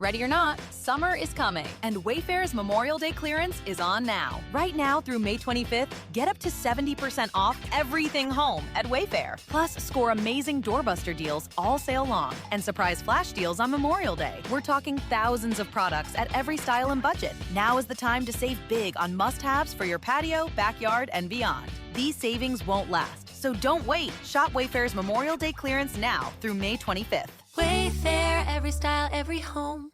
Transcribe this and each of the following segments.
Ready or not, summer is coming, and Wayfair's Memorial Day clearance is on now. Right now through May 25th, get up to 70% off everything home at Wayfair. Plus, score amazing doorbuster deals all sale long and surprise flash deals on Memorial Day. We're talking thousands of products at every style and budget. Now is the time to save big on must-haves for your patio, backyard, and beyond. These savings won't last, so don't wait. Shop Wayfair's Memorial Day clearance now through May 25th. Wayfair, every style, every home.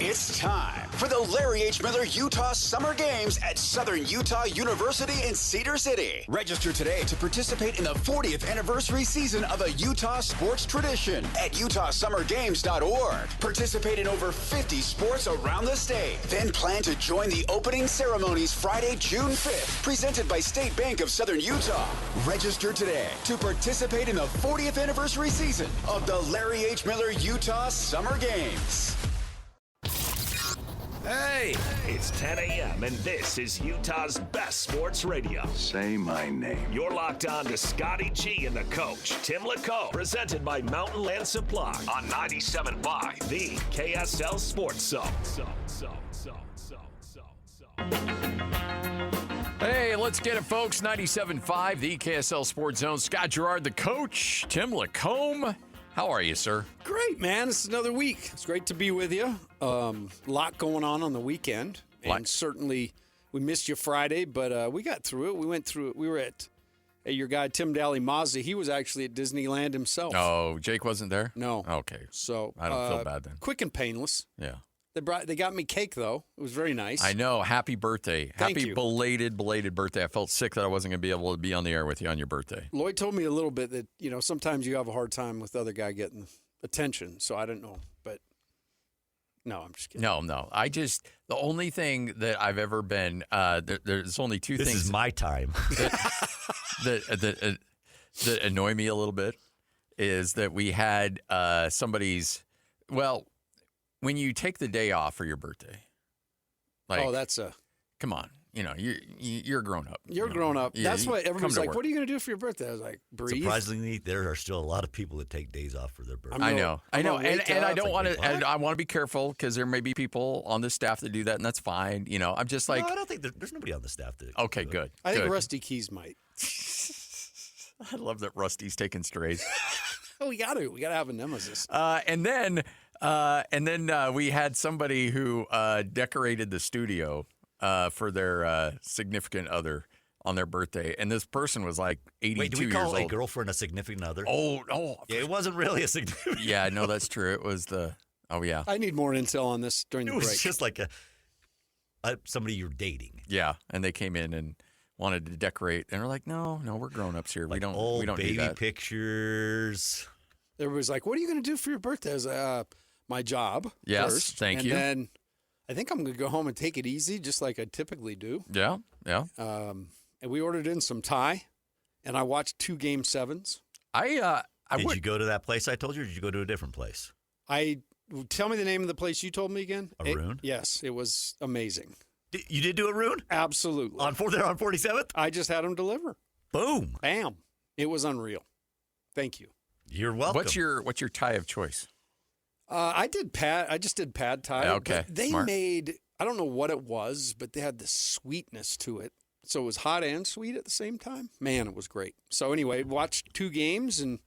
It's time for the Larry H. Miller Utah Summer Games at Southern Utah University in Cedar City. Register today to participate in the 40th anniversary season of a Utah sports tradition at utahsummergames.org. Participate in over 50 sports around the state. Then plan to join the opening ceremonies Friday, June 5th, presented by State Bank of Southern Utah. Register today to participate in the 40th anniversary season of the Larry H. Miller Utah Summer Games. Hey, it's 10 a.m. and this is Utah's best sports radio. Say my name. You're locked on to Scotty G and the coach, Tim LaCombe, presented by Mountain Land Supply on 97.5, the KSL Sports Zone. Hey, let's get it, folks. 97.5, the KSL Sports Zone. Scott Gerard, the coach, Tim LaCombe. How are you, sir? Great, man. It's another week. It's great to be with you. A lot going on the weekend. And certainly we missed you Friday, but we got through it. We went through it. We were at your guy, Tim Daly Mazza. He was actually at Disneyland himself. Oh, Jake wasn't there? No. Okay. So I don't feel bad then. Quick and painless. Yeah. They got me cake, though. It was very nice. I know. Happy birthday. Thank Happy you. belated birthday. I felt sick that I wasn't going to be able to be on the air with you on your birthday. Lloyd told me a little bit that, sometimes you have a hard time with the other guy getting attention. So I don't know. But no, I'm just kidding. No. The only thing that I've ever been, there's only two things. This is my time. that annoy me a little bit is that we had when you take the day off for your birthday, come on, you're grown up. You're grown up. Yeah, That's what everybody's like. work. What are you going to do for your birthday? I was like, breathe. Surprisingly, there are still a lot of people that take days off for their birthday. I know, and I don't want to. What? And I want to be careful because there may be people on the staff that do that, and that's fine. I'm just like, No, I don't think there's nobody on the staff that. okay, good. I think good. Rusty Keys might. I love that Rusty's taking strays. We got to have a nemesis. And then we had somebody who decorated the studio for their significant other on their birthday, and this person was like 82 Wait, do we years call old. a girlfriend a significant other? Oh, Yeah, it wasn't really a significant. yeah, no, that's true. It was oh yeah, I need more intel on this during the It was break. just like somebody you're dating. yeah, and they came in and wanted to decorate, and we're like, no, we're grown ups here. Like we don't old do baby that. Everybody's pictures. like, what are you going to do for your birthday? I was like, my job Yes, first. thank you. And then I think I'm going to go home and take it easy, just like I typically do. Yeah. And we ordered in some Thai, and I watched 2 Game 7s. Did you go to that place I told you, or did you go to a different place? Tell me the name of the place you told me again. Arun? Yes, it was amazing. You did do a Arun? Absolutely. On 47th? I just had them deliver. Boom. Bam. It was unreal. Thank you. You're welcome. What's your Thai of choice? I just did pad Thai. Yeah, okay, But they smart. made, I don't know what it was, but they had this sweetness to it. So it was hot and sweet at the same time. Man, it was great. So anyway, watched 2 games and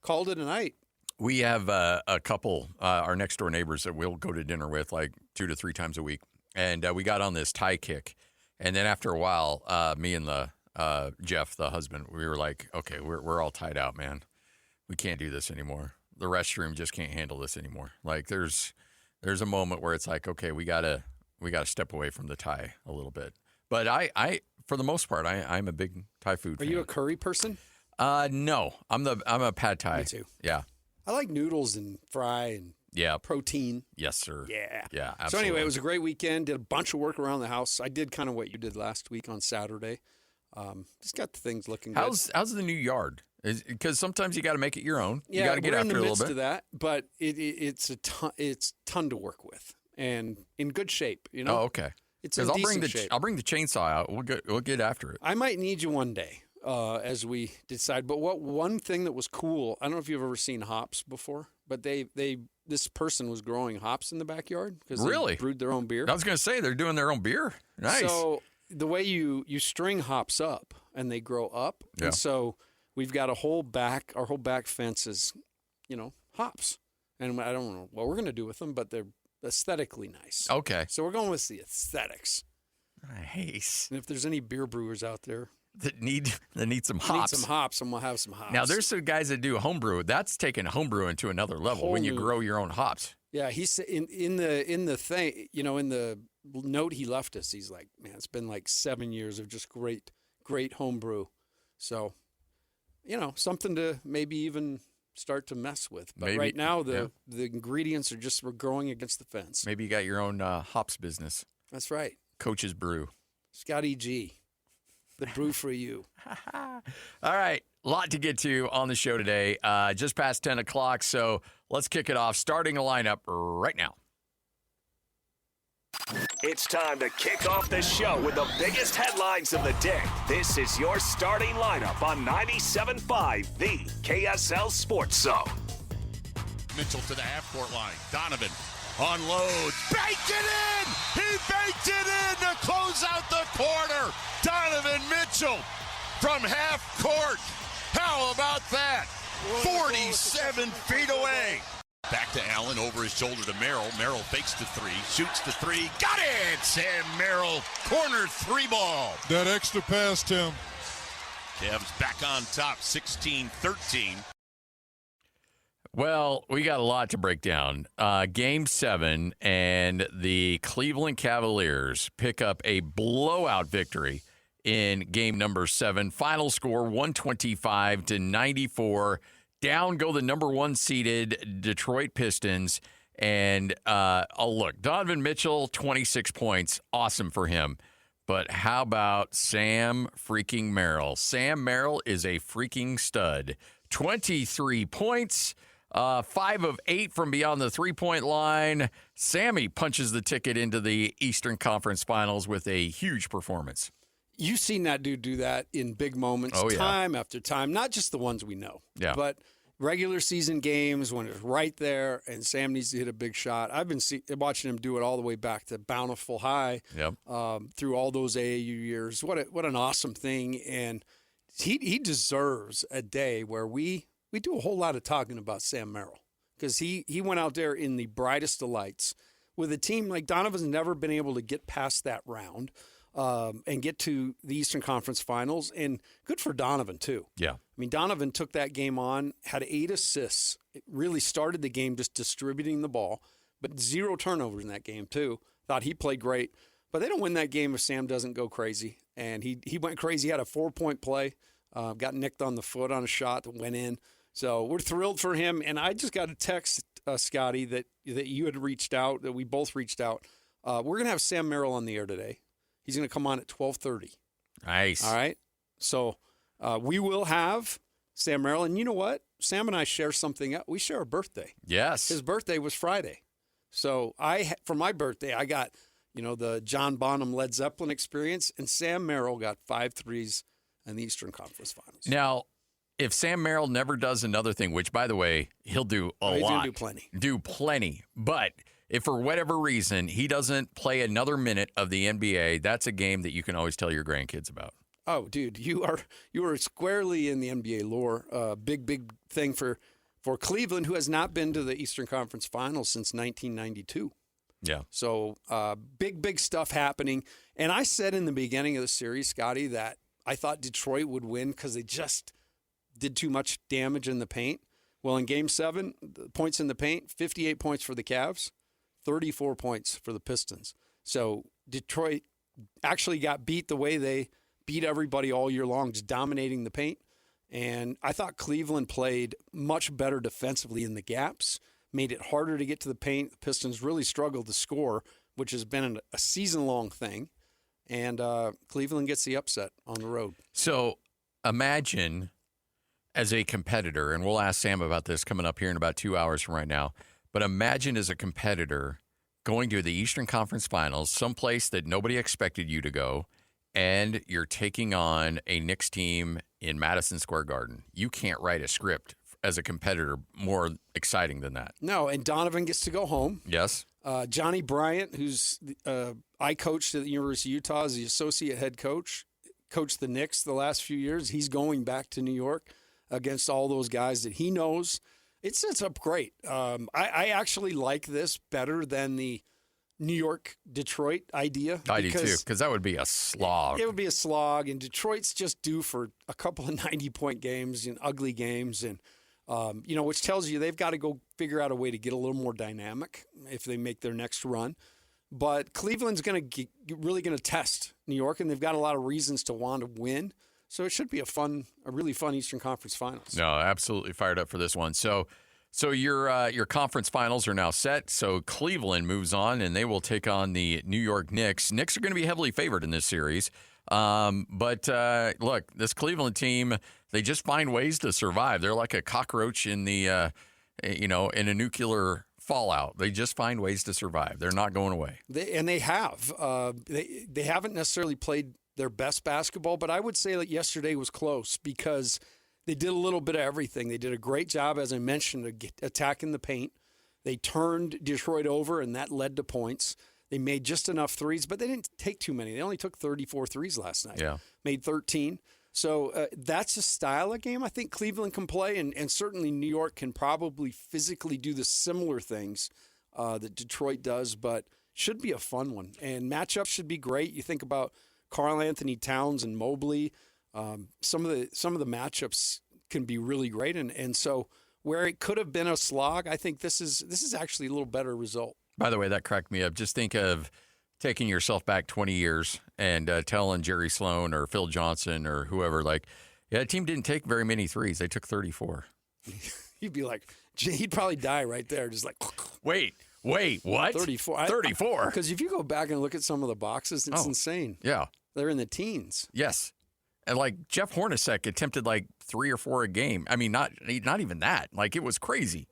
called it a night. We have a couple, our next door neighbors that we'll go to dinner with like 2 to 3 times a week. And we got on this Thai kick. And then after a while, me and Jeff, the husband, we were like, okay, we're all tied out, man. We can't do this anymore. The restroom just can't handle this anymore. Like there's a moment where it's like, okay, we gotta step away from the Thai a little bit. But I for the most part, I'm a big Thai food fan. Are you a curry person? No, I'm a pad Thai. Me too. Yeah. I like noodles and fry and protein. Yes, sir. Yeah. Yeah, absolutely. So anyway, it was a great weekend. Did a bunch of work around the house. I did kind of what you did last week on Saturday. Just got the things looking good. How's the new yard? Because sometimes you got to make it your own. Yeah, you got to get we're after in it the a midst little bit. of that, but it's a ton to work with and in good shape. Oh, okay. It's in I'll decent shape. I'll bring the chainsaw out. We'll get after it. I might need you one day as we decide. But one thing that was cool, I don't know if you've ever seen hops before, but they this person was growing hops in the backyard because Really? they brewed their own beer. I was going to say they're doing their own beer. Nice. So the way you string hops up and they grow up, Yeah. and so we've got our whole back fence is, hops, and I don't know what we're going to do with them, but they're aesthetically nice. Okay. So we're going with the aesthetics. Nice. And if there's any beer brewers out there That need some that hops. need some hops, and we'll have some hops. Now, there's some guys that do homebrew. That's taking homebrew to another level Whole when you new- grow your own hops. Yeah, he's in the thing, in the note he left us. He's like, man, it's been like 7 years of just great homebrew. So, something to maybe even start to mess with. But Maybe, right now, yeah. the ingredients are just we're growing against the fence. Maybe you got your own hops business. That's right, Coach's Brew. Scotty G, the brew for you. All right. A lot to get to on the show today. Just past 10 o'clock, so let's kick it off. Starting a lineup right now. It's time to kick off the show with the biggest headlines of the day. This is your starting lineup on 97.5, the KSL Sports Zone. Mitchell to the half-court line. Donovan unloads. Baked it in! He baked it in to close out the quarter. Donovan Mitchell from half court. How about that? 47 feet away. Back to Allen, over his shoulder to Merrill. Merrill fakes the three, shoots the three. Got it! Sam Merrill, corner three ball. That extra pass, Tim. Cavs back on top, 16-13. Well, we got a lot to break down. Game 7, and the Cleveland Cavaliers pick up a blowout victory in game number 7. Final score 125-94. Down go the number 1 seeded Detroit Pistons. And look, Donovan Mitchell, 26 points. Awesome for him. But how about Sam freaking Merrill? Sam Merrill is a freaking stud. 23 points. 5 of 8 from beyond the three-point line. Sammy punches the ticket into the Eastern Conference Finals with a huge performance. You've seen that dude do that in big moments, time after time, not just the ones we know, but regular season games when it's right there and Sam needs to hit a big shot. I've been watching him do it all the way back to Bountiful High through all those AAU years. What an awesome thing. And he deserves a day where we do a whole lot of talking about Sam Merrill because he went out there in the brightest of lights with a team like Donovan's never been able to get past that round. And get to the Eastern Conference Finals. And good for Donovan, too. Yeah. I mean, Donovan took that game on, had 8 assists. It really started the game just distributing the ball, but 0 turnovers in that game, too. Thought he played great. But they don't win that game if Sam doesn't go crazy. And he went crazy. He had a 4-point play, got nicked on the foot on a shot that went in. So we're thrilled for him. And I just got a text, Scotty, that you had reached out, that we both reached out. We're going to have Sam Merrill on the air today. He's going to come on at 12:30. Nice. All right. So we will have Sam Merrill. And you know what? Sam and I share something else. We share a birthday. Yes. His birthday was Friday. So for my birthday, I got, the John Bonham Led Zeppelin experience. And Sam Merrill got 5 threes in the Eastern Conference Finals. Now, if Sam Merrill never does another thing, which, by the way, he'll do a lot. He's going to do plenty. Do plenty. But if for whatever reason he doesn't play another minute of the NBA, that's a game that you can always tell your grandkids about. Oh, dude, you are squarely in the NBA lore. Big thing for Cleveland, who has not been to the Eastern Conference Finals since 1992. Yeah. So big stuff happening. And I said in the beginning of the series, Scotty, that I thought Detroit would win because they just did too much damage in the paint. Well, in Game 7, the points in the paint, 58 points for the Cavs. 34 points for the Pistons. So Detroit actually got beat the way they beat everybody all year long, just dominating the paint. And I thought Cleveland played much better defensively in the gaps, made it harder to get to the paint. The Pistons really struggled to score, which has been a season-long thing. And Cleveland gets the upset on the road. So imagine as a competitor, and we'll ask Sam about this coming up here in about 2 hours from right now, but imagine as a competitor going to the Eastern Conference Finals, someplace that nobody expected you to go, and you're taking on a Knicks team in Madison Square Garden. You can't write a script as a competitor more exciting than that. No, and Donovan gets to go home. Yes. Johnny Bryant, who's I coached at the University of Utah as the associate head coach, coached the Knicks the last few years. He's going back to New York against all those guys that he knows. It sets up great. I actually like this better than the New York-Detroit idea. I do too, because that would be a slog. It would be a slog, and Detroit's just due for a couple of 90-point games and ugly games, and which tells you they've got to go figure out a way to get a little more dynamic if they make their next run. But Cleveland's really going to test New York, and they've got a lot of reasons to want to win. So it should be a really fun Eastern Conference Finals. No, absolutely fired up for this one. So your conference finals are now set. So Cleveland moves on, and they will take on the New York Knicks. Knicks are going to be heavily favored in this series. But look, this Cleveland team, they just find ways to survive. They're like a cockroach in the, in a nuclear fallout. They just find ways to survive. They're not going away. They have. They haven't necessarily played their best basketball, but I would say that yesterday was close because they did a little bit of everything. They did a great job, as I mentioned, attacking the paint. They turned Detroit over, and that led to points. They made just enough threes, but they didn't take too many. They only took 34 threes last night. Yeah. Made 13. So that's a style of game I think Cleveland can play, and certainly New York can probably physically do the similar things that Detroit does, but should be a fun one. And matchups should be great. You think about Karl Anthony Towns and Mobley. Some of the matchups can be really great, and so where it could have been a slog, I think this is actually a little better result. By the way, that cracked me up. Just think of taking yourself back 20 years and telling Jerry Sloan or Phil Johnson or whoever, like, yeah, the team didn't take very many threes. They took 34. You'd be like, he'd probably die right there, just like. Wait, what? 34. 34. Because if you go back and look at some of the boxes, it's insane. Yeah. They're in the teens. Yes. And like Jeff Hornacek attempted like 3 or 4 a game. I mean, not even that. Like, it was crazy.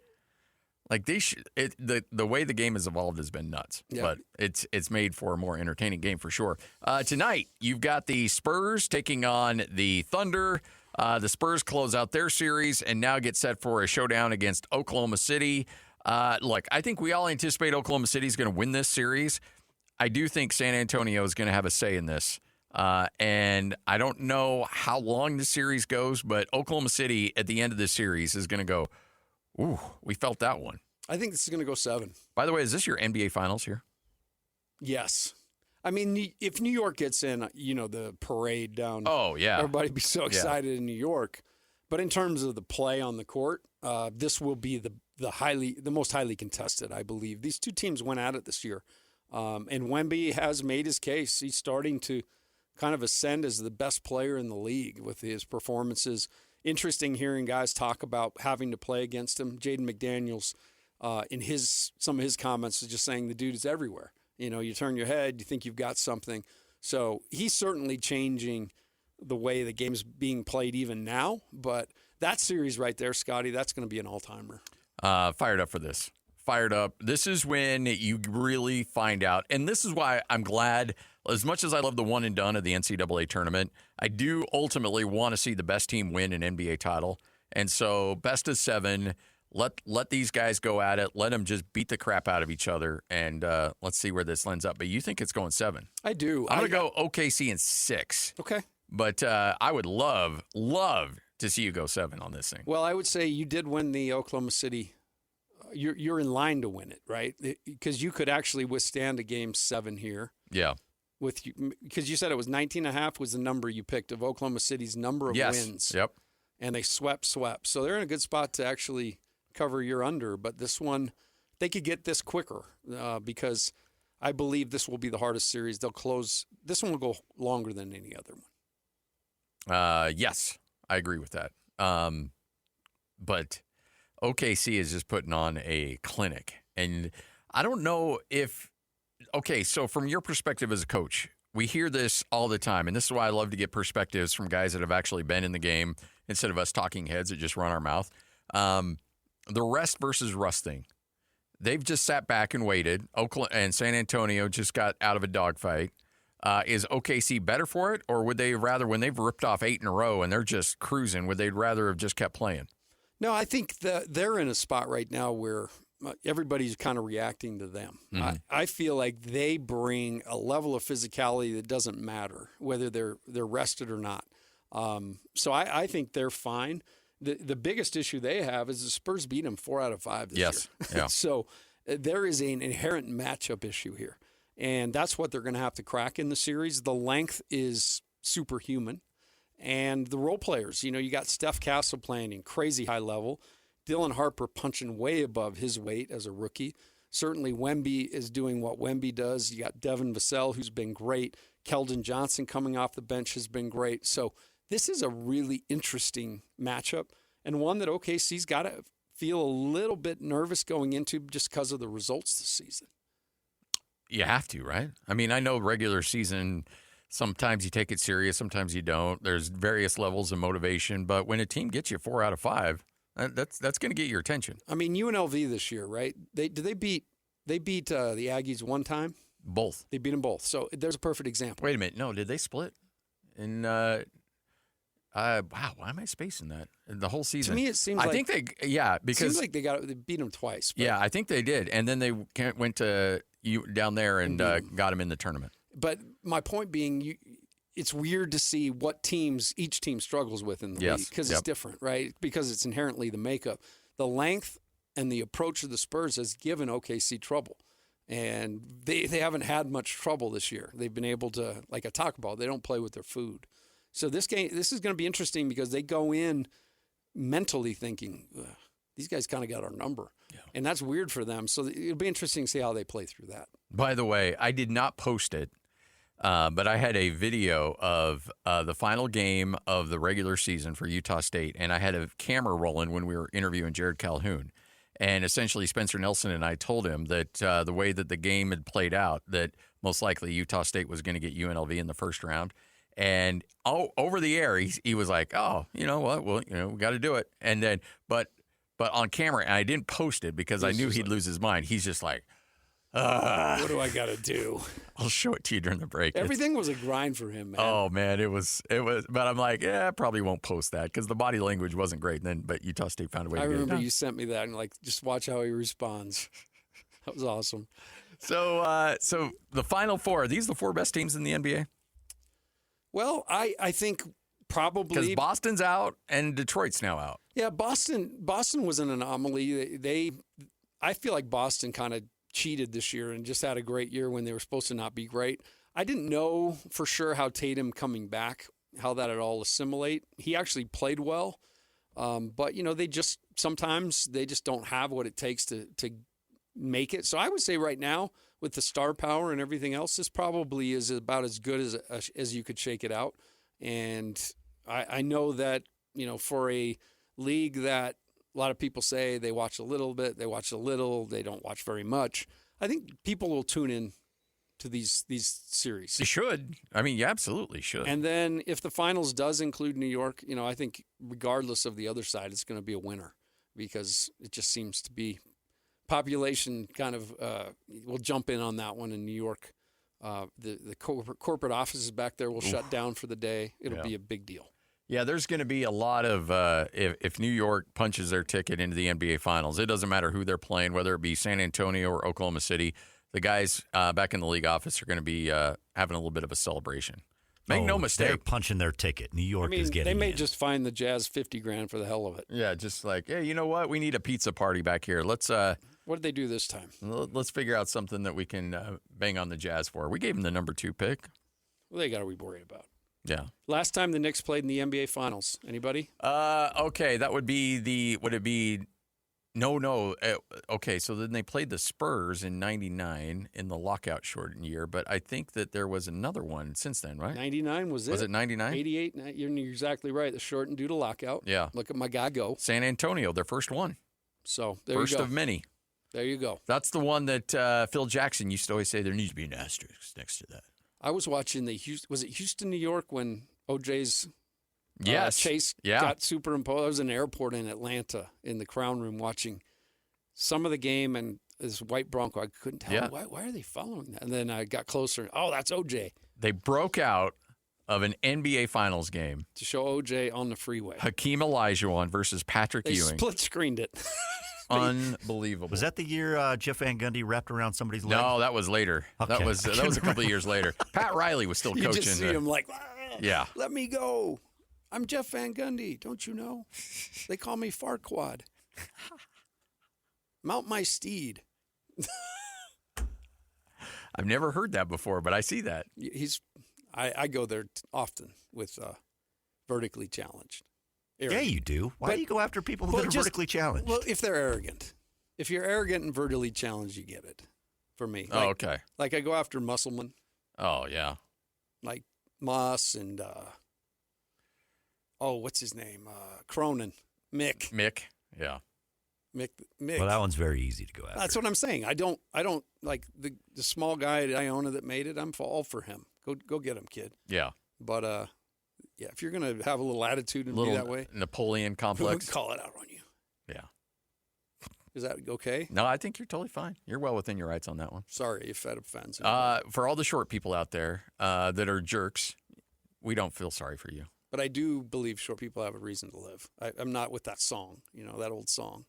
Like the way the game has evolved has been nuts. Yeah. But it's made for a more entertaining game for sure. Tonight you've got the Spurs taking on the Thunder. The Spurs close out their series and now get set for a showdown against Oklahoma City. Look, I think we all anticipate Oklahoma City is going to win this series. I do think San Antonio is going to have a say in this. And I don't know how long the series goes, but Oklahoma City at the end of this series is going to go, ooh, we felt that one. I think this is going to go 7. By the way, is this your NBA Finals here? Yes. I mean, if New York gets in, the parade down. Oh, yeah. Everybody be so excited in New York. But in terms of the play on the court, this will be the most highly contested, I believe. These two teams went at it this year. And Wemby has made his case. He's starting to kind of ascend as the best player in the league with his performances. Interesting hearing guys talk about having to play against him. Jaden McDaniels, in some of his comments, is just saying the dude is everywhere. You turn your head, you think you've got something. So he's certainly changing the way the game's being played even now. But that series right there, Scotty, that's going to be an all-timer. Fired up for this. Fired up. This is when you really find out. And this is why I'm glad, as much as I love the one and done of the NCAA tournament, I do ultimately want to see the best team win an NBA title. And so best of 7, let these guys go at it. Let them just beat the crap out of each other. And let's see where this ends up. But you think it's going 7. I do. I'm going to go OKC in 6. Okay. But I would love to see you go 7 on this thing. Well, I would say you did win the Oklahoma City. You're in line to win it, right? Because you could actually withstand a game 7 here. Yeah. Because you said it was 19.5 was the number you picked of Oklahoma City's number of wins. Yep. And they swept. So they're in a good spot to actually cover your under. But this one, they could get this quicker because I believe this will be the hardest series. They'll close. This one will go longer than any other one. Yes, I agree with that. But OKC is just putting on a clinic. And I don't know if – okay, so from your perspective as a coach, we hear this all the time, and this is why I love to get perspectives from guys that have actually been in the game instead of us talking heads that just run our mouth. The rest versus rust thing. They've just sat back and waited, and San Antonio just got out of a dogfight. Is OKC better for it, or would they rather, when they've ripped off 8 in a row and they're just cruising, would they rather have just kept playing? No, I think they're in a spot right now where everybody's kind of reacting to them. Mm-hmm. I feel like they bring a level of physicality that doesn't matter whether they're rested or not. So I think they're fine. The biggest issue they have is the Spurs beat them 4 out of 5 this year. Yeah. So there is an inherent matchup issue here. And that's what they're going to have to crack in the series. The length is superhuman. And the role players, you got Steph Castle playing in crazy high level. Dylan Harper punching way above his weight as a rookie. Certainly Wemby is doing what Wemby does. You got Devin Vassell, who's been great. Keldon Johnson coming off the bench has been great. So this is a really interesting matchup and one that OKC's got to feel a little bit nervous going into just because of the results this season. You have to, right? I mean, I know regular season, sometimes you take it serious, sometimes you don't. There's various levels of motivation, but when a team gets you 4 out of 5, that's going to get your attention. I mean, UNLV this year, right? They beat the Aggies one time? Both. They beat them both. So there's a perfect example. Wait a minute. No, did they split? And wow, why am I spacing that? The whole season. To me, it seems I think because it seems like they beat them twice. Yeah, I think they did, and then they went to down there and got them in the tournament. But my point being, it's weird to see what each team struggles with in the league because it's different, right? Because it's inherently the makeup. The length and the approach of the Spurs has given OKC trouble. And they haven't had much trouble this year. They've been able to, like I talk about, they don't play with their food. So this is going to be interesting because they go in mentally thinking, these guys kind of got our number. Yeah. And that's weird for them. So it'll be interesting to see how they play through that. By the way, I did not post it, but I had a video of the final game of the regular season for Utah State, and I had a camera rolling when we were interviewing Jared Calhoun. And essentially, Spencer Nelson and I told him that the way that the game had played out, that most likely Utah State was going to get UNLV in the first round. And over the air, he was like, "Oh, you know what? Well, we got to do it." And then, but on camera, and I didn't post it because I knew he'd lose his mind. He's just like, what do I got to do? I'll show it to you during the break. Everything was a grind for him, man. Oh man, it was. But I'm like, I probably won't post that because the body language wasn't great. But Utah State found a way to get it done. I remember you sent me that and just watch how he responds. That was awesome. So the Final Four, are these the 4 best teams in the NBA? Well, I think probably because Boston's out and Detroit's now out. Yeah, Boston was an anomaly. I feel like Boston kind of cheated this year and just had a great year when they were supposed to not be great. I didn't know for sure how Tatum coming back, how that would all assimilate. He actually played well, but sometimes they just don't have what it takes to make it. So I would say right now, with the star power and everything else, this probably is about as good as you could shake it out. And I know that, for a league that a lot of people say they watch a little bit, they watch a little, they don't watch very much, I think people will tune in to these series. They should. I mean, you absolutely should. And then if the finals does include New York, I think regardless of the other side, it's going to be a winner because it just seems to be population kind of will jump in on that one in New York. The corporate offices back there will shut down for the day. It'll be a big deal. Yeah, there's going to be a lot of if New York punches their ticket into the NBA Finals, it doesn't matter who they're playing, whether it be San Antonio or Oklahoma City. The guys back in the league office are going to be having a little bit of a celebration. Make no mistake. They're punching their ticket. New York is getting They may in. just find the Jazz $50,000 for the hell of it. Yeah, just like, hey, you know what? We need a pizza party back here. Let's. What did they do this time? Let's figure out something that we can bang on the Jazz for. We gave them the number 2 pick. Well, they got to be worried about. Yeah. Last time the Knicks played in the NBA Finals. Anybody? Okay, that would be would it be? No. Okay, so then they played the Spurs in '99 in the lockout shortened year, but I think that there was another one since then, right? 99 was it? Was it 99? 88. You're exactly right. The shortened due to lockout. Yeah. Look at my guy go. San Antonio, their first one. So there first you go. of many. There you go. That's the one that Phil Jackson used to always say there needs to be an asterisk next to that. I was watching was it Houston, New York when OJ's chase got superimposed? I was in an airport in Atlanta in the Crown Room watching some of the game and this white Bronco. I couldn't tell why are they following that? And then I got closer. Oh, that's OJ. They broke out of an NBA Finals game. To show OJ on the freeway. Hakeem Olajuwon versus Patrick They Ewing. split-screened it. Unbelievable. Was that the year Jeff Van Gundy wrapped around somebody's leg? No, that was later. Okay. That was a couple of years later. Pat Riley was still You coaching. just see him like, Yeah. let me go. I'm Jeff Van Gundy. Don't you know? They call me Farquad. Mount my steed. I've never heard that before, but I see that. I go there often with vertically challenged. Yeah, you do. Why do you go after people that are vertically challenged? Well, if they're arrogant. If you're arrogant and vertically challenged, you get it. For me. Oh, okay. Like I go after Musselman. Oh, yeah. Like Moss and, what's his name? Cronin. Mick. Yeah. Mick. Well, that one's very easy to go after. That's what I'm saying. I don't like the small guy at Iona that made it. I'm all for him. Go get him, kid. Yeah. But yeah, if you're gonna have a little attitude and be that way, Napoleon complex. we'll call it out on you. Yeah. Is that okay? No, I think you're totally fine. You're well within your rights on that one. Sorry if that offends. For all the short people out there that are jerks, we don't feel sorry for you. But I do believe short people have a reason to live. I'm not with that song. You know that old song.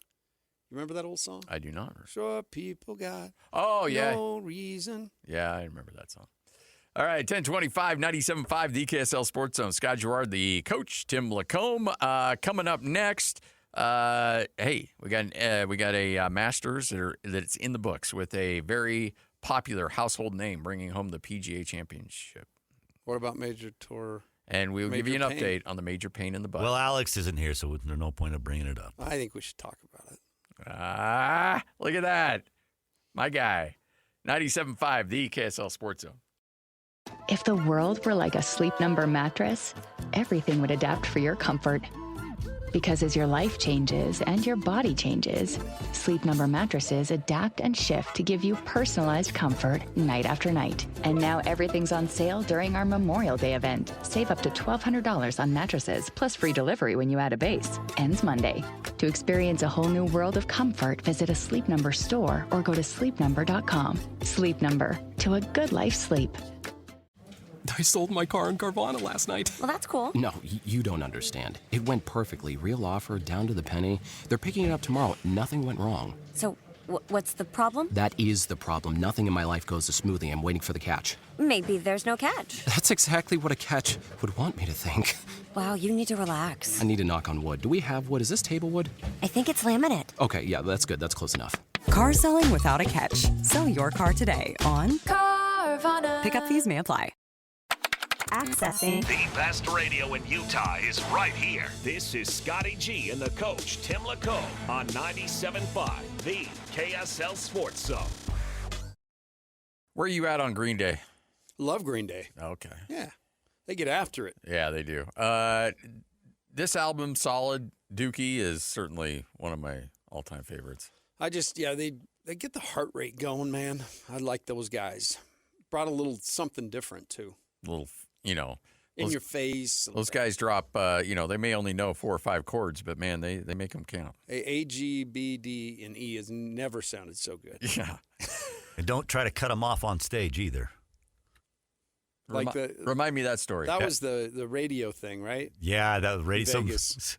You remember that old song? I do not. Short people got no reason. Yeah, I remember that song. All right, 1025, 97.5, the KSL Sports Zone. Scott Girard, the coach, Tim Lacombe. Coming up next, hey, we got a Masters that's in the books with a very popular household name bringing home the PGA Championship. What about Major Tour? And we'll give you an update on the major pain in the butt. Well, Alex isn't here, so there's no point of bringing it up. I think we should talk about it. Look at that. My guy. 97.5, the KSL Sports Zone. If the world were like a Sleep Number mattress, everything would adapt for your comfort. Because as your life changes and your body changes, Sleep Number mattresses adapt and shift to give you personalized comfort night after night. And now everything's on sale during our Memorial Day event. Save up to $1,200 on mattresses, plus free delivery when you add a base. Ends Monday. To experience a whole new world of comfort, visit a Sleep Number store or go to sleepnumber.com. Sleep Number. To a good life sleep. I sold my car in Carvana last night. Well, that's cool. No, you don't understand. It went perfectly. Real offer, down to the penny. They're picking it up tomorrow. Nothing went wrong. So, what's the problem? That is the problem. Nothing in my life goes as smoothly. I'm waiting for the catch. Maybe there's no catch. That's exactly what a catch would want me to think. Wow, you need to relax. I need to knock on wood. Do we have wood? Is this table wood? I think it's laminate. Okay, yeah, that's good. That's close enough. Car selling without a catch. Sell your car today on Carvana. Pickup fees may apply. Accessing. The best radio in Utah is right here. This is Scotty G and the coach, Tim Lacombe, on 97.5, the KSL Sports Zone. Where are you at on Green Day? Love Green Day. Okay. Yeah. They get after it. Yeah, they do. This album, Solid, Dookie, is certainly one of my all-time favorites. They get the heart rate going, man. I like those guys. Brought a little something different, too. Little, in your face. Those guys drop, they may only know 4 or 5 chords, but, man, they make them count. A, G, B, D, and E has never sounded so good. Yeah. And don't try to cut them off on stage either. Remind me that story. That was the radio thing, right? Yeah, that was radio. Vegas.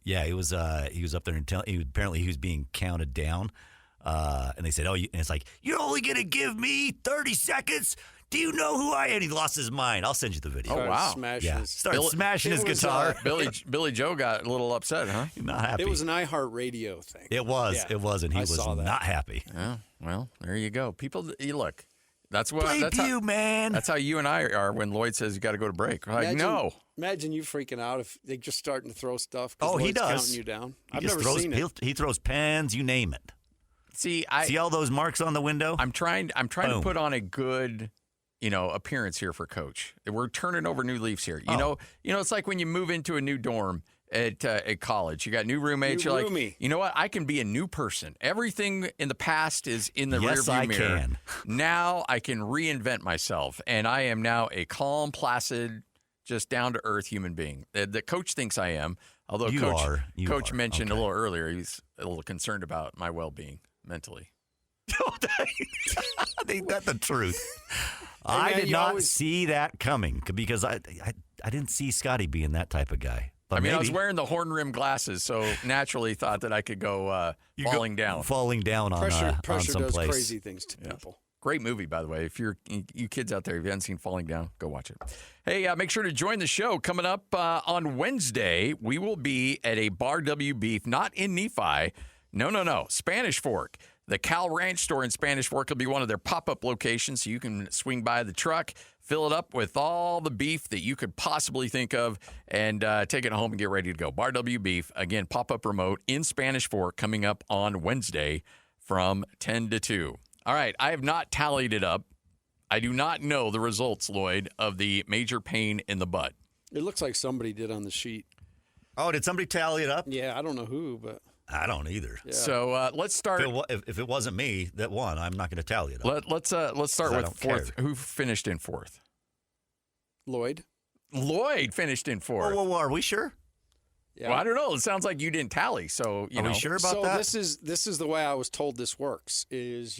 Yeah, he was up there and apparently he was being counted down. And they said, and it's like, you're only going to give me 30 seconds? Do you know who I am? And he lost his mind. I'll send you the video. Oh, wow. Started smashing his guitar. Billy Joe got a little upset, huh? Not happy. It was an iHeartRadio thing. It was. Yeah. It was, and he was not happy. Yeah, well, there you go. People, you look. That's what. Man. That's how you and I are when Lloyd says you got to go to break. We're like, no. Imagine you freaking out if they're just starting to throw stuff. Oh, he Lloyd's does. Counting you down. I've never seen it. He throws pens, you name it. See all those marks on the window? I'm trying to put on a good, appearance here for Coach. We're turning over new leaves here. You know, it's like when you move into a new dorm at college. You got new roommates. You're like, you know what? I can be a new person. Everything in the past is in the rearview mirror. Can. Now I can reinvent myself, and I am now a calm, placid, just down to earth human being. The coach thinks I am. Although Coach mentioned a little earlier, he's a little concerned about my well-being mentally. Ain't that the truth? I did not see that coming because I didn't see Scotty being that type of guy. But I mean, maybe. I was wearing the horn rim glasses, so naturally thought that I could go falling down. Falling down on pressure some does place. crazy things to people. Great movie, by the way. If you kids out there, if you haven't seen Falling Down, go watch it. Hey, make sure to join the show. Coming up on Wednesday, we will be at a Bar W Beef, not in Nephi. No. Spanish Fork. The Cal Ranch store in Spanish Fork will be one of their pop-up locations, so you can swing by the truck, fill it up with all the beef that you could possibly think of, and take it home and get ready to go. Bar W Beef, again, pop-up remote in Spanish Fork, coming up on Wednesday from 10 to 2. All right, I have not tallied it up. I do not know the results, Lloyd, of the major pain in the butt. It looks like somebody did on the sheet. Oh, did somebody tally it up? Yeah, I don't know who, but I don't either. Yeah. So let's start. If it wasn't me that won, I'm not going to tally it up. Let's start with fourth. Who finished in fourth? Lloyd. Lloyd finished in fourth. Whoa, are we sure? Yeah. Well, I don't know. It sounds like you didn't tally. So Are we sure about that? So this is the way I was told this works. Is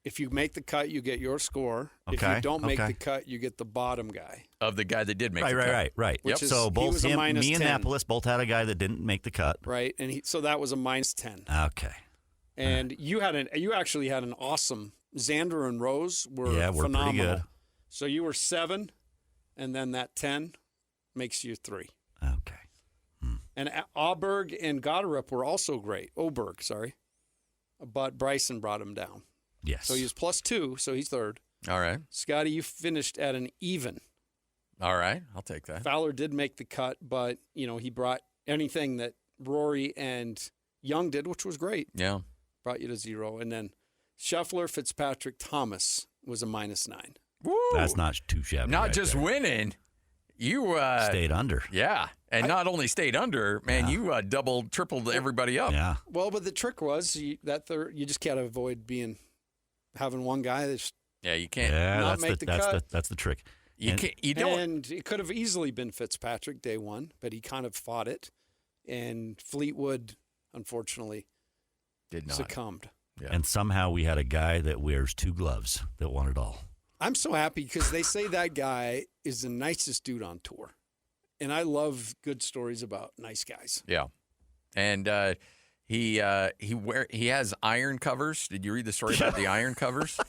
if you make the cut, you get your score. Okay. If you don't make the cut, you get the bottom guy. Of the guy that did make the cut. Right. Yep. So both me and Annapolis both had a guy that didn't make the cut. Right, and so that was a -10. Okay. And you actually had an awesome. Xander and Rose were phenomenal. Pretty good. So you were 7, and then that 10 makes you 3. Okay. And Auberg and Goddard were also great. Oberg, sorry. But Bryson brought him down. Yes. So he was +2, so he's third. All right. Scotty, you finished at an even. All right. I'll take that. Fowler did make the cut, but, he brought anything that Rory and Young did, which was great. Yeah. Brought you to 0. And then Scheffler, Fitzpatrick, Thomas was a -9. Woo! That's not too shabby. Not right just there. winning. You stayed under. Yeah. And not only stayed under, man, you doubled, tripled everybody up. Yeah. Well, but the trick was you just can't avoid having one guy that's you can't not make the cut. That's the trick. You don't. And it could have easily been Fitzpatrick day one, but he kind of fought it, and Fleetwood, unfortunately, did not succumbed. Yeah. And somehow we had a guy that wears 2 gloves that won it all. I'm so happy because they say that guy is the nicest dude on tour. And I love good stories about nice guys. Yeah. And he has iron covers. Did you read the story about the iron covers?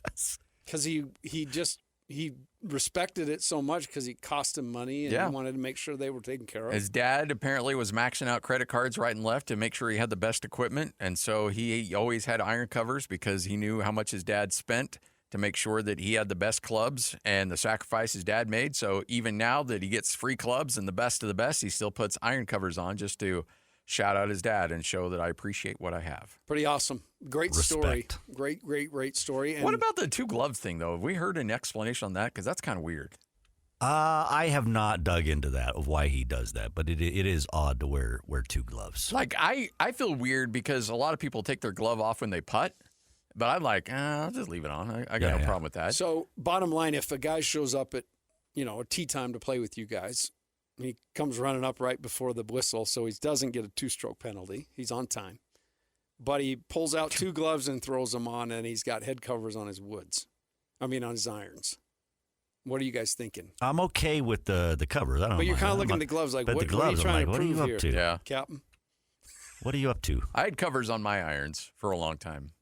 Yes. Because he respected it so much because it cost him money and he wanted to make sure they were taken care of. His dad apparently was maxing out credit cards right and left to make sure he had the best equipment. And so he always had iron covers because he knew how much his dad spent to make sure that he had the best clubs and the sacrifice his dad made. So even now that he gets free clubs and the best of the best, he still puts iron covers on just to shout out his dad and show that I appreciate what I have. Pretty awesome. Great story. Great story. And what about the 2 gloves thing, though? Have we heard an explanation on that? Because that's kind of weird. I have not dug into that of why he does that, but it is odd to wear 2 gloves. Like, I feel weird because a lot of people take their glove off when they putt. But I'm like, I'll just leave it on. I got no problem with that. So, bottom line, if a guy shows up at, a tee time to play with you guys, and he comes running up right before the whistle, so he doesn't get a 2-stroke penalty. He's on time. But he pulls out 2 gloves and throws them on, and he's got head covers on his on his irons. What are you guys thinking? I'm okay with the covers. I don't know. But you're kind of looking at the gloves like, what are you trying to prove here, Yeah. Captain? What are you up to? I had covers on my irons for a long time.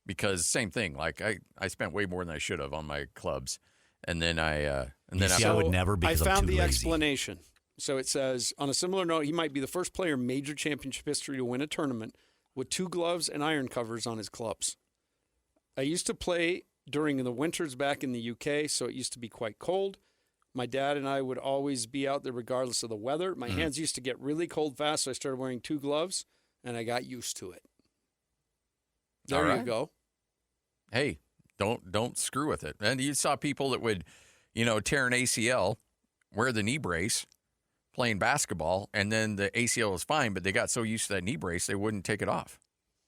Because same thing, like I spent way more than I should have on my clubs, and then I would never because I found I'm too the lazy. explanation. So it says on a similar note, he might be the first player in major championship history to win a tournament with 2 gloves and iron covers on his clubs. I used to play during the winters back in the UK, so it used to be quite cold. My dad and I would always be out there regardless of the weather. My hands used to get really cold fast, so I started wearing 2 gloves, and I got used to it. There you go. Hey, don't screw with it. And you saw people that would, tear an ACL, wear the knee brace, playing basketball, and then the ACL was fine, but they got so used to that knee brace they wouldn't take it off.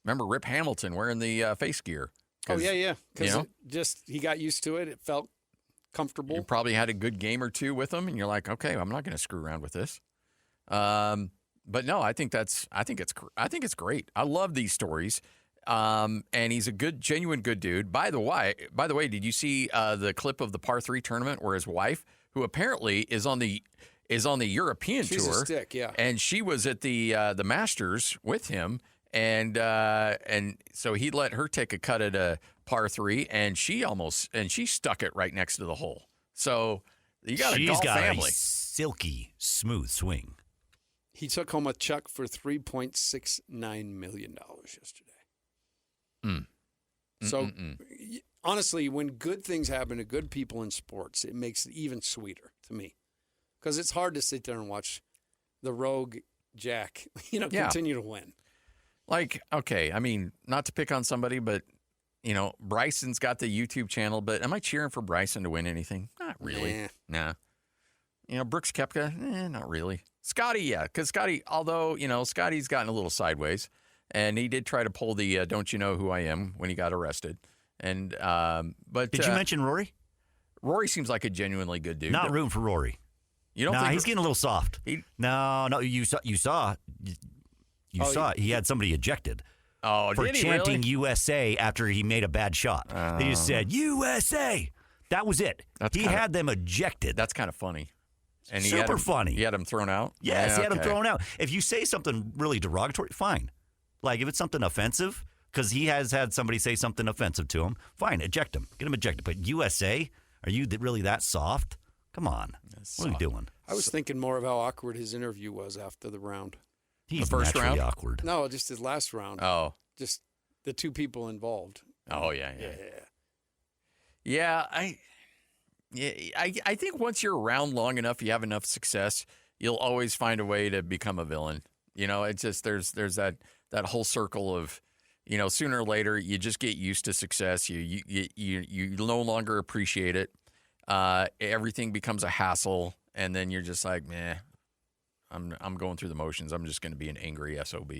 Remember Rip Hamilton wearing the face gear? Oh yeah. Because he got used to it. It felt comfortable. You probably had a good game or 2 with him, and you're like, okay, I'm not going to screw around with this. But no, I think it's great. I love these stories. And he's a genuine good dude. By the way, did you see the clip of the par 3 tournament where his wife, who apparently is on the European She's tour, a stick, yeah, and she was at the Masters with him, and so he let her take a cut at a par 3, and she stuck it right next to the hole. So you got a golf family. A silky smooth swing. He took home a check for $3.69 million yesterday. So, honestly, when good things happen to good people in sports, it makes it even sweeter to me. Because it's hard to sit there and watch the rogue Jack, continue to win. Like, okay, I mean, not to pick on somebody, but, Bryson's got the YouTube channel, but am I cheering for Bryson to win anything? Not really. Nah. Brooks Koepka, not really. Scotty, yeah, because Scotty, although, Scotty's gotten a little sideways, and he did try to pull the "Don't you know who I am" when he got arrested. And but did you mention Rory? Rory seems like a genuinely good dude. Not rooting for Rory. You don't think he's getting a little soft. No, you saw he had somebody ejected. Oh, for did he chanting really? USA after he made a bad shot. They just said USA. That was it. He had them ejected. That's kind of funny. And super funny. He had him thrown out? Yes, he had him thrown out. If you say something really derogatory, fine. Like if it's something offensive, because he has had somebody say something offensive to him, fine, eject him. Get him ejected. But USA, are you really that soft? Come on. What are you doing? I was thinking more of how awkward his interview was after the round. He's the first round? Awkward. No, just his last round. Oh. Just the two people involved. Oh, yeah. Yeah, I think once you're around long enough, you have enough success, you'll always find a way to become a villain. It's just there's that whole circle of, sooner or later you just get used to success. You no longer appreciate it. Everything becomes a hassle, and then you're just like, meh. I'm going through the motions. I'm just going to be an angry SOB,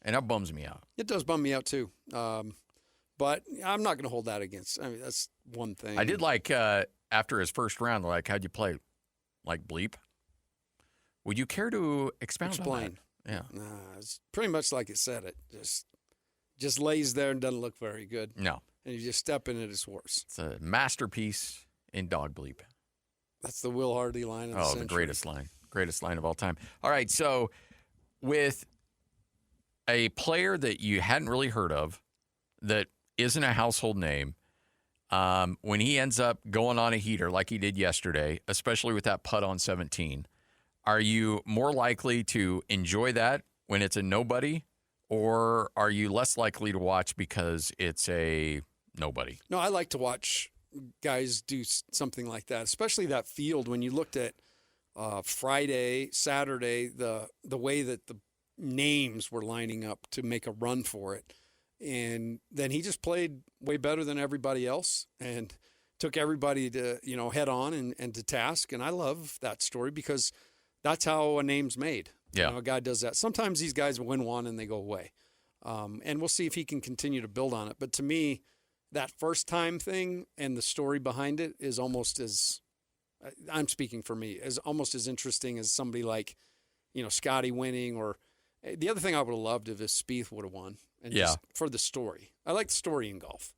and that bums me out. It does bum me out too. But I'm not going to hold that against. I mean, that's one thing. I did like after his first round, like, how'd you play? Like bleep? Would you care to expound on that? Yeah. Nah, it's pretty much like it said it. Just lays there and doesn't look very good. No. And you just step in it, it's worse. It's a masterpiece in dog bleep. That's the Will Hardy line of the century. The greatest line. Greatest line of all time. All right, so with a player that you hadn't really heard of that isn't a household name, when he ends up going on a heater like he did yesterday, especially with that putt on 17, are you more likely to enjoy that when it's a nobody, or are you less likely to watch because it's a nobody? No, I like to watch guys do something like that, especially that field. When you looked at Friday, Saturday, the way that the names were lining up to make a run for it. And then he just played way better than everybody else and took everybody to, head on and to task. And I love that story because that's how a name's made. Yeah. A guy does that. Sometimes these guys win one and they go away. And we'll see if he can continue to build on it. But to me, that first time thing and the story behind it is almost as, I'm speaking for me, is almost as interesting as somebody like, Scotty winning. Or the other thing I would have loved if Spieth would have won. And just for the story. I like the story in golf.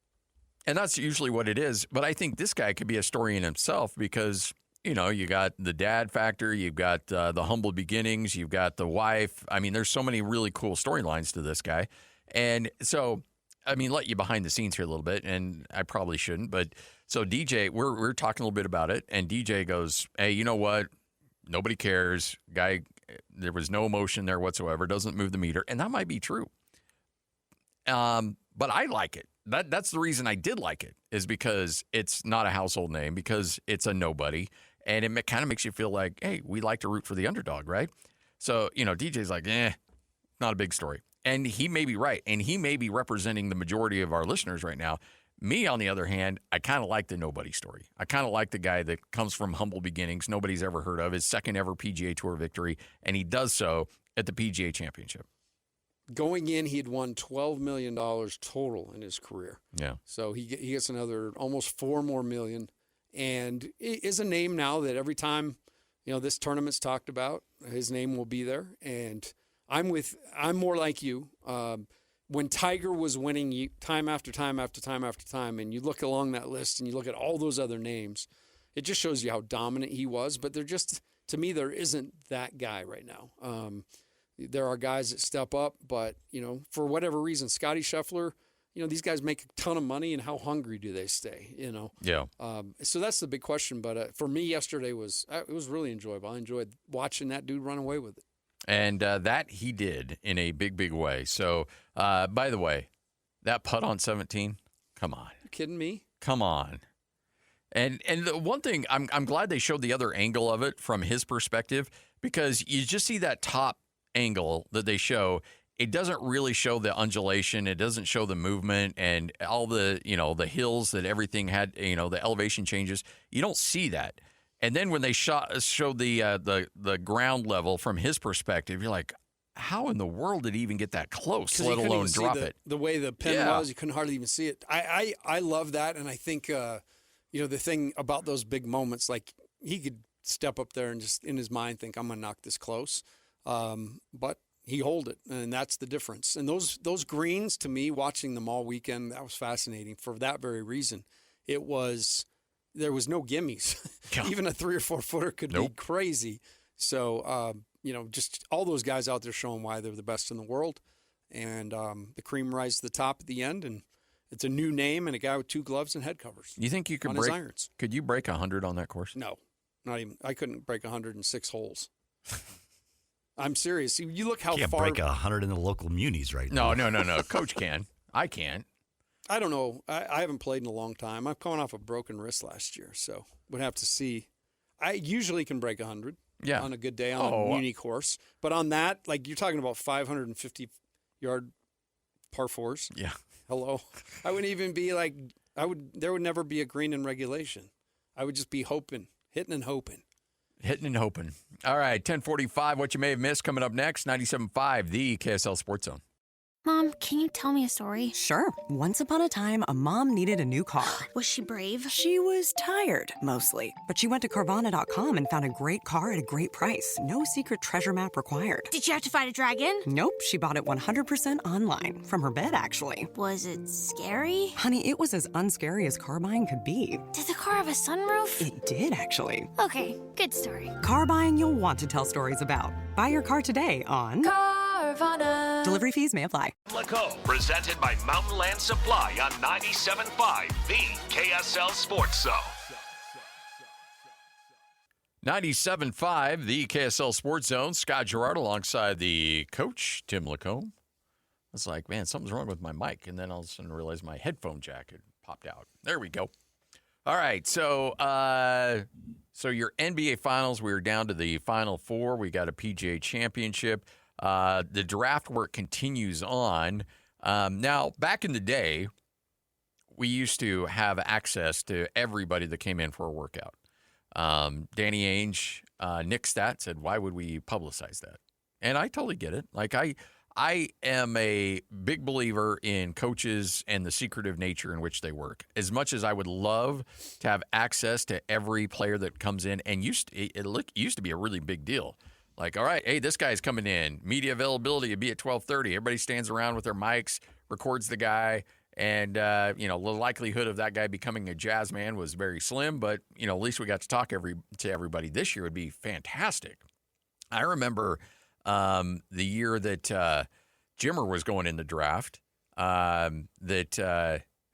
And that's usually what it is. But I think this guy could be a story in himself because, you got the dad factor, you've got the humble beginnings, you've got the wife. I mean, there's so many really cool storylines to this guy. And so, let you behind the scenes here a little bit, and I probably shouldn't. But so DJ, we're talking a little bit about it, and DJ goes, hey, you know what? Nobody cares. Guy, there was no emotion there whatsoever. Doesn't move the meter. And that might be true. But I like it. That's the reason I did like it, is because it's not a household name, because it's a nobody, and it kind of makes you feel like, hey, we like to root for the underdog, right? So, DJ's like, not a big story. And he may be right, and he may be representing the majority of our listeners right now. Me, on the other hand, I kind of like the nobody story. I kind of like the guy that comes from humble beginnings, nobody's ever heard of, his second ever PGA Tour victory, and he does so at the PGA Championship. Going in, he had won $12 million total in his career. Yeah. So he gets another almost $4 more million, and is a name now that every time this tournament's talked about, his name will be there. And I'm more like you. when Tiger was winning time after time after time after time, and you look along that list and you look at all those other names, it just shows you how dominant he was. But to me, there isn't that guy right now. There are guys that step up, but, for whatever reason, Scotty Scheffler, these guys make a ton of money, and how hungry do they stay, Yeah. So that's the big question. But for me, yesterday it was really enjoyable. I enjoyed watching that dude run away with it. And that he did in a big, big way. So, by the way, that putt on 17, come on. You kidding me? Come on. And the one thing, I'm glad they showed the other angle of it from his perspective, because you just see that top angle that they show. It doesn't really show the undulation. It doesn't show the movement and all the, the hills that everything had, the elevation changes. You don't see that. And then when they showed the ground level from his perspective, you're like, how in the world did he even get that close, let alone drop it? The way the pin was, you couldn't hardly even see it. I love that, and I think the thing about those big moments, like he could step up there and just in his mind think, I'm going to knock this close, but he hold it, and that's the difference. And those greens, to me, watching them all weekend, that was fascinating for that very reason. There was no gimmies. Even a 3 or 4 footer could be crazy. So, just all those guys out there showing why they're the best in the world. And the cream rises to the top at the end, and it's a new name and a guy with 2 gloves and head covers. You think you could break irons? Could you break 100 on that course? No, not even. I couldn't break 106 holes. I'm serious. You look how far. Can't break 100 in the local munis right now. No. Coach can. I can't. I don't know. I haven't played in a long time. I'm coming off a broken wrist last year, so would have to see. I usually can break 100 on a good day on a muni course. But on that, like you're talking about 550-yard par fours. Yeah. Hello. I wouldn't even be like, there would never be a green in regulation. I would just be hitting and hoping. Hitting and hoping. All right, 10:45, what you may have missed coming up next, 97.5, the KSL Sports Zone. Mom, can you tell me a story? Sure. Once upon a time, a mom needed a new car. Was she brave? She was tired, mostly. But she went to Carvana.com and found a great car at a great price. No secret treasure map required. Did you have to fight a dragon? Nope. She bought it 100% online. From her bed, actually. Was it scary? Honey, it was as unscary as car buying could be. Did the car have a sunroof? It did, actually. Okay, good story. Car buying you'll want to tell stories about. Buy your car today on Carvana. Delivery fees may apply. Laco, presented by Mountain Land Supply on 97.5, the KSL Sports Zone. 97.5, the KSL Sports Zone. Scott Girard alongside the coach, Tim Lacombe. I was like, man, something's wrong with my mic. And then all of a sudden realized my headphone jack had popped out. There we go. All right, so your NBA Finals, we were down to the Final Four. We got a PGA Championship. The draft work continues on. Now, back in the day, we used to have access to everybody that came in for a workout. Danny Ainge, Nick Stat said, why would we publicize that? And I totally get it. Like, I am a big believer in coaches and the secretive nature in which they work. As much as I would love to have access to every player that comes in, and used to be a really big deal. Like, all right, hey, this guy's coming in. Media availability would be at 12:30. Everybody stands around with their mics, records the guy, and the likelihood of that guy becoming a Jazz man was very slim. But at least we got to talk to everybody. This year would be fantastic. I remember the year that Jimmer was going in the draft.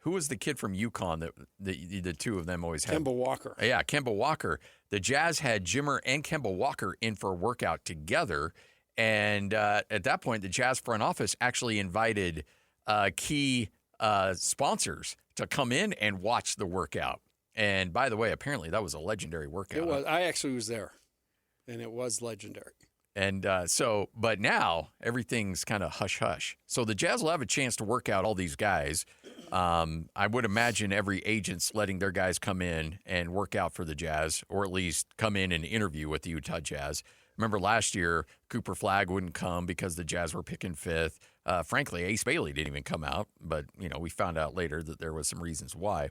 Who was the kid from UConn that the two of them always had? Kemba Walker. Yeah, Kemba Walker. The Jazz had Jimmer and Kemba Walker in for a workout together. And at that point, the Jazz front office actually invited key sponsors to come in and watch the workout. And by the way, apparently that was a legendary workout. It was. I actually was there, and it was legendary. And but now everything's kind of hush-hush. So the Jazz will have a chance to work out all these guys. I would imagine every agent's letting their guys come in and work out for the Jazz, or at least come in and interview with the Utah Jazz. Remember last year, Cooper Flagg wouldn't come because the Jazz were picking fifth. Frankly, Ace Bailey didn't even come out, but we found out later that there was some reasons why.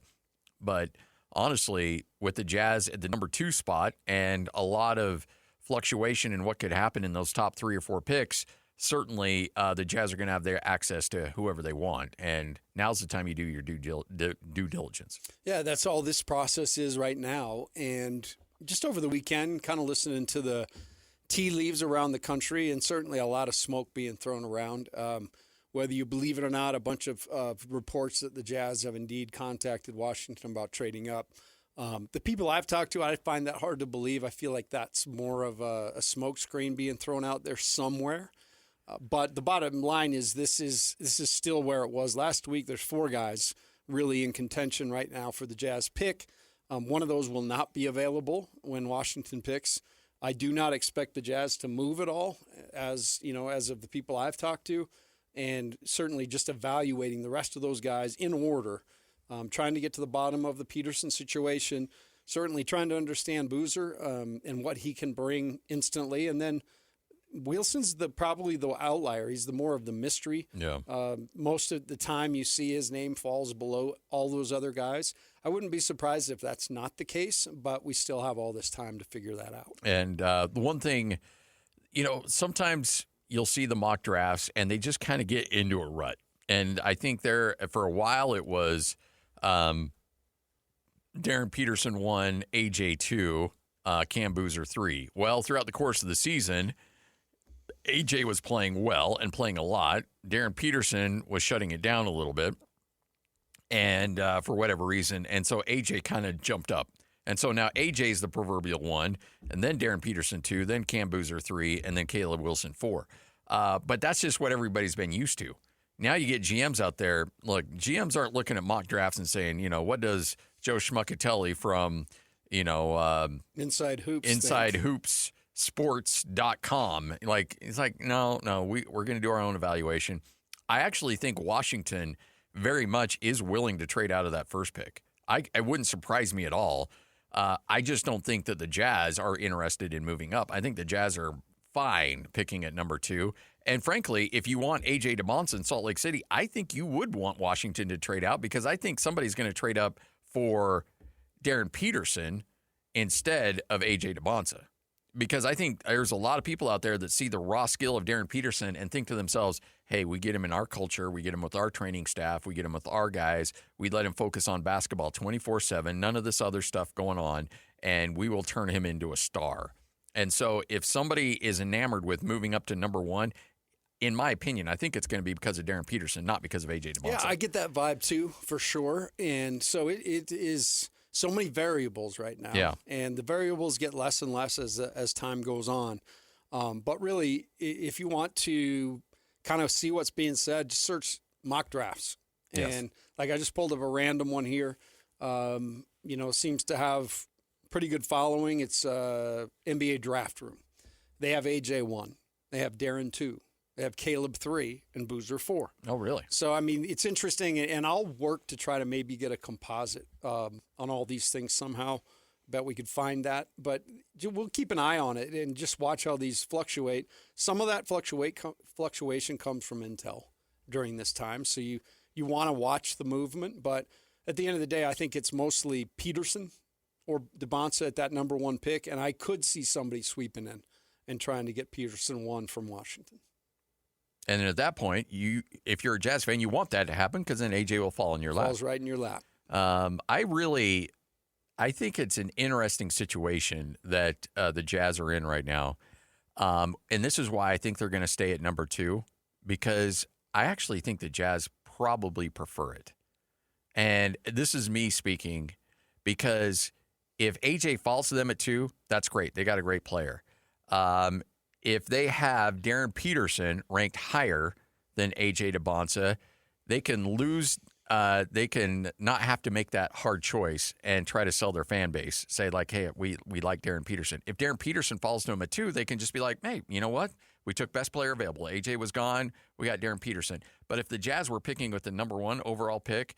But honestly, with the Jazz at the number 2 spot and a lot of fluctuation in what could happen in those top 3 or 4 picks, certainly the Jazz are going to have their access to whoever they want. And now's the time you do your due diligence. Yeah, that's all this process is right now. And just over the weekend, kind of listening to the tea leaves around the country, and certainly a lot of smoke being thrown around. Whether you believe it or not, a bunch of reports that the Jazz have indeed contacted Washington about trading up. The people I've talked to, I find that hard to believe. I feel like that's more of a smokescreen being thrown out there somewhere. But the bottom line is this is still where it was last week. There's 4 guys really in contention right now for the Jazz pick. One of those will not be available when Washington picks. I do not expect the Jazz to move at all, as of the people I've talked to, and certainly just evaluating the rest of those guys in order, trying to get to the bottom of the Peterson situation, certainly trying to understand Boozer and what he can bring instantly, and then Wilson's probably the outlier. He's the more of the mystery. Yeah. Most of the time you see his name falls below all those other guys. I wouldn't be surprised if that's not the case, but we still have all this time to figure that out. And the one thing, sometimes you'll see the mock drafts and they just kind of get into a rut. And I think for a while it was Darren Peterson 1, AJ 2, Cam Boozer 3. Well, throughout the course of the season, AJ was playing well and playing a lot. Darren Peterson was shutting it down a little bit, and for whatever reason. And so AJ kind of jumped up. And so now AJ's the proverbial 1, and then Darren Peterson 2, then Cam Boozer 3, and then Caleb Wilson 4. But that's just what everybody's been used to. Now you get GMs out there. Look, GMs aren't looking at mock drafts and saying, what does Joe Schmuckatelli from, Inside Hoops sports.com. It's like, no, we're going to do our own evaluation. I actually think Washington very much is willing to trade out of that first pick. It wouldn't surprise me at all. I just don't think that the Jazz are interested in moving up. I think the Jazz are fine picking at number 2. And frankly, if you want A.J. DeMonson in Salt Lake City, I think you would want Washington to trade out, because I think somebody's going to trade up for Darren Peterson instead of A.J. DeMonson. Because I think there's a lot of people out there that see the raw skill of Darren Peterson and think to themselves, hey, we get him in our culture, we get him with our training staff, we get him with our guys, we let him focus on basketball 24/7, none of this other stuff going on, and we will turn him into a star. And so if somebody is enamored with moving up to number 1, in my opinion, I think it's going to be because of Darren Peterson, not because of A.J. DeMonson. Yeah, I get that vibe too, for sure. And so it is so many variables right now. Yeah. And the variables get less and less as time goes on. But really, if you want to kind of see what's being said, just search mock drafts. Yes. And like I just pulled up a random one here, seems to have pretty good following. It's NBA Draft Room. They have AJ 1. They have Darren 2. They have Caleb 3 and Boozer 4. Oh, really? So, I mean, it's interesting, and I'll work to try to maybe get a composite on all these things somehow. Bet we could find that. But we'll keep an eye on it and just watch how these fluctuate. Some of that fluctuation comes from intel during this time. So you want to watch the movement. But at the end of the day, I think it's mostly Peterson or DeBonsa at that number 1 pick. And I could see somebody sweeping in and trying to get Peterson 1 from Washington. And then at that point, if you're a Jazz fan, you want that to happen, because then AJ will fall in your lap. Falls right in your lap. I think it's an interesting situation that the Jazz are in right now. And this is why I think they're going to stay at number 2, because I actually think the Jazz probably prefer it. And this is me speaking, because if AJ falls to them at 2, that's great. They got a great player. If they have Darren Peterson ranked higher than A.J. DeBonsa, they can lose. They can not have to make that hard choice and try to sell their fan base. Say, like, hey, we like Darren Peterson. If Darren Peterson falls to them at 2, they can just be like, hey, you know what? We took best player available. A.J. was gone. We got Darren Peterson. But if the Jazz were picking with the number 1 overall pick,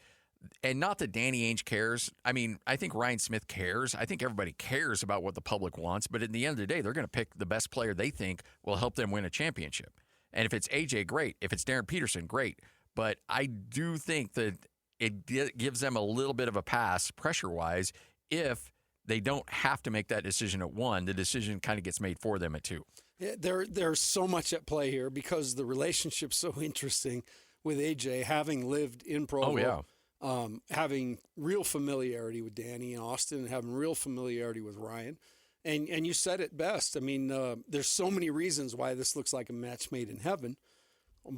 and not that Danny Ainge cares. I mean, I think Ryan Smith cares. I think everybody cares about what the public wants. But at the end of the day, they're going to pick the best player they think will help them win a championship. And if it's AJ, great. If it's Darren Peterson, great. But I do think that it gives them a little bit of a pass, pressure-wise, if they don't have to make that decision at 1. The decision kind of gets made for them at 2. Yeah, there's so much at play here because the relationship's so interesting with AJ, having lived in Provo. Oh, yeah. Having real familiarity with Danny and Austin, and having real familiarity with Ryan. And you said it best. I mean, there's so many reasons why this looks like a match made in heaven,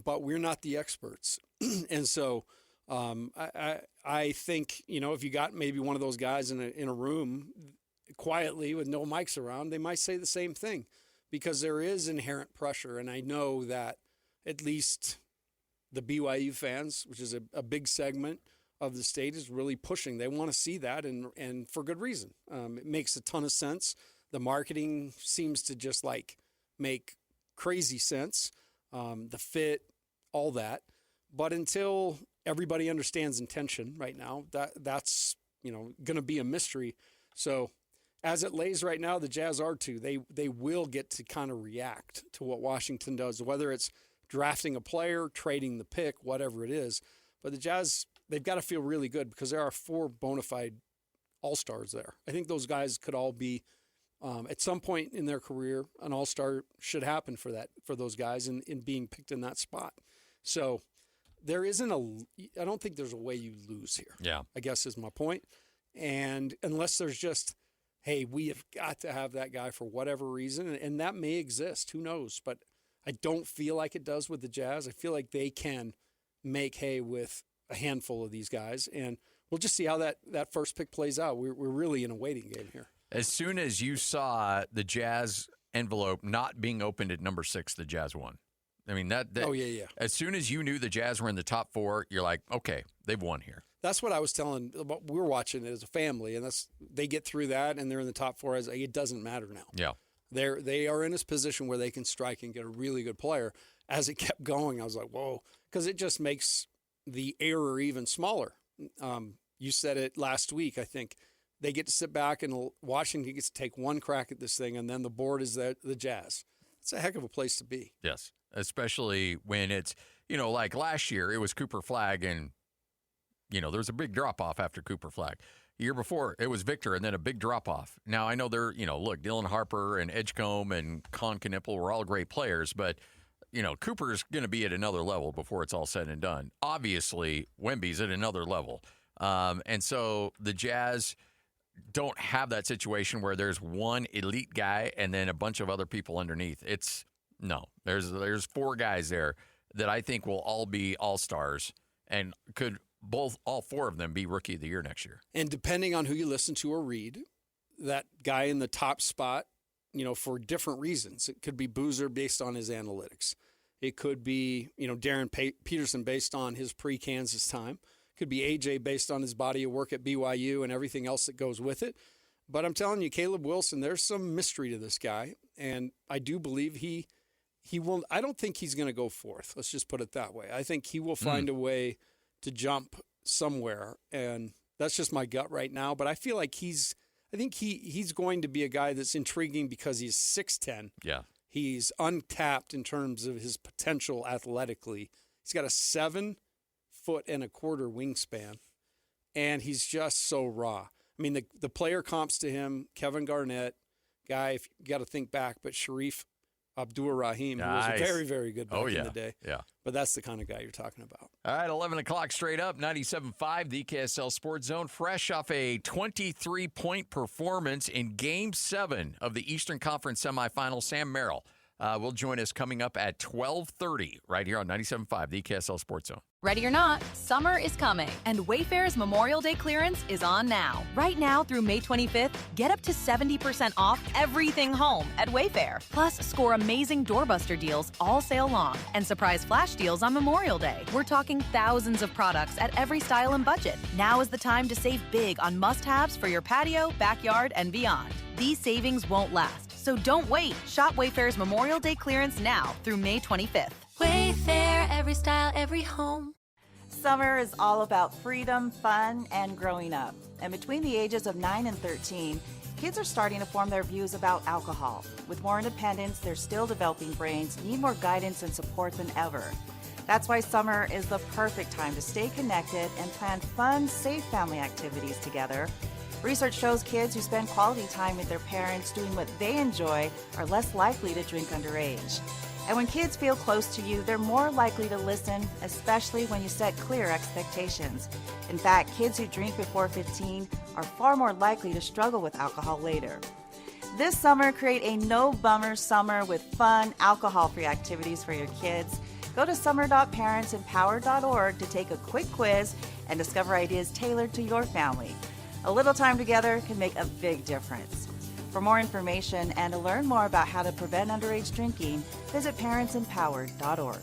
but we're not the experts. And so I think, if you got maybe one of those guys in a room quietly with no mics around, they might say the same thing because there is inherent pressure. And I know that at least the BYU fans, which is a big segment of the state, is really pushing. They want to see that, and for good reason. It makes a ton of sense. The marketing seems to just make crazy sense. The fit, all that. But until everybody understands intention right now, that's going to be a mystery. So as it lays right now, the Jazz are too. They will get to kind of react to what Washington does, whether it's drafting a player, trading the pick, whatever it is. But the Jazz, they've got to feel really good because there are 4 bona fide all-stars there. I think those guys could all be, at some point in their career, an all-star should happen for those guys in being picked in that spot. So there isn't I don't think there's a way you lose here. Yeah. I guess is my point. And unless there's just, hey, we have got to have that guy for whatever reason, and that may exist. Who knows? But I don't feel like it does with the Jazz. I feel like they can make hay with a handful of these guys, and we'll just see how that first pick plays out. We're really in a waiting game here. As soon as you saw the Jazz envelope not being opened at number 6, the Jazz won. I mean, that oh, yeah. As soon as you knew the Jazz were in the top 4, you're like, okay, they've won here. That's what I was telling. We were watching it as a family, and they get through that, and they're in the top 4. It doesn't matter now. Yeah. They are in this position where they can strike and get a really good player. As it kept going, I was like, whoa, because it just makes the error even smaller. You said it last week, I think. They get to sit back, and Washington gets to take one crack at this thing, and then the board is the Jazz. It's a heck of a place to be. Yes, especially when it's, like last year, it was Cooper Flagg, and, there was a big drop-off after Cooper Flagg. The year before, it was Victor, and then a big drop-off. Now, I know they're, look, Dylan Harper and Edgecombe and Con Knippel were all great players, but, Cooper's going to be at another level before it's all said and done. Obviously, Wemby's at another level. And so the Jazz don't have that situation where there's one elite guy and then a bunch of other people underneath. There's 4 guys there that I think will all be all-stars and could all 4 of them be Rookie of the Year next year. And depending on who you listen to or read, that guy in the top spot, for different reasons. It could be Boozer based on his analytics. It could be, Darren Peterson based on his pre-Kansas time. Could be AJ based on his body of work at BYU and everything else that goes with it. But I'm telling you, Caleb Wilson, there's some mystery to this guy. And I do believe he will. I don't think he's going to go 4th. Let's just put it that way. I think he will find a way to jump somewhere. And that's just my gut right now. But I feel like he's going to be a guy that's intriguing because he's 6'10". Yeah. He's untapped in terms of his potential athletically. He's got a 7'1" wingspan, and he's just so raw. I mean, the player comps to him, Kevin Garnett, guy, if you got to think back, but Sharif Abdur-Rahim, who was very, very good back in the day. Yeah. But that's the kind of guy you're talking about. All right, 11 o'clock straight up, 97.5, the KSL Sports Zone, fresh off a 23-point performance in Game 7 of the Eastern Conference semifinal. Sam Merrill will join us coming up at 12:30 right here on 97.5, the KSL Sports Zone. Ready or not, summer is coming, and Wayfair's Memorial Day clearance is on now. Right now through May 25th, get up to 70% off everything home at Wayfair. Plus, score amazing doorbuster deals all sale long and surprise flash deals on Memorial Day. We're talking thousands of products at every style and budget. Now is the time to save big on must-haves for your patio, backyard, and beyond. These savings won't last, so don't wait. Shop Wayfair's Memorial Day clearance now through May 25th. Wayfair, every style, every home. Summer is all about freedom, fun, and growing up. And between the ages of 9 and 13, kids are starting to form their views about alcohol. With more independence, their still developing brains need more guidance and support than ever. That's why summer is the perfect time to stay connected and plan fun, safe family activities together. Research shows kids who spend quality time with their parents doing what they enjoy are less likely to drink underage. And when kids feel close to you, they're more likely to listen, especially when you set clear expectations. In fact, kids who drink before 15 are far more likely to struggle with alcohol later. This summer, create a no-bummer summer with fun, alcohol-free activities for your kids. Go to summer.parentsempowered.org to take a quick quiz and discover ideas tailored to your family. A little time together can make a big difference. For more information and to learn more about how to prevent underage drinking, visit parentsempowered.org.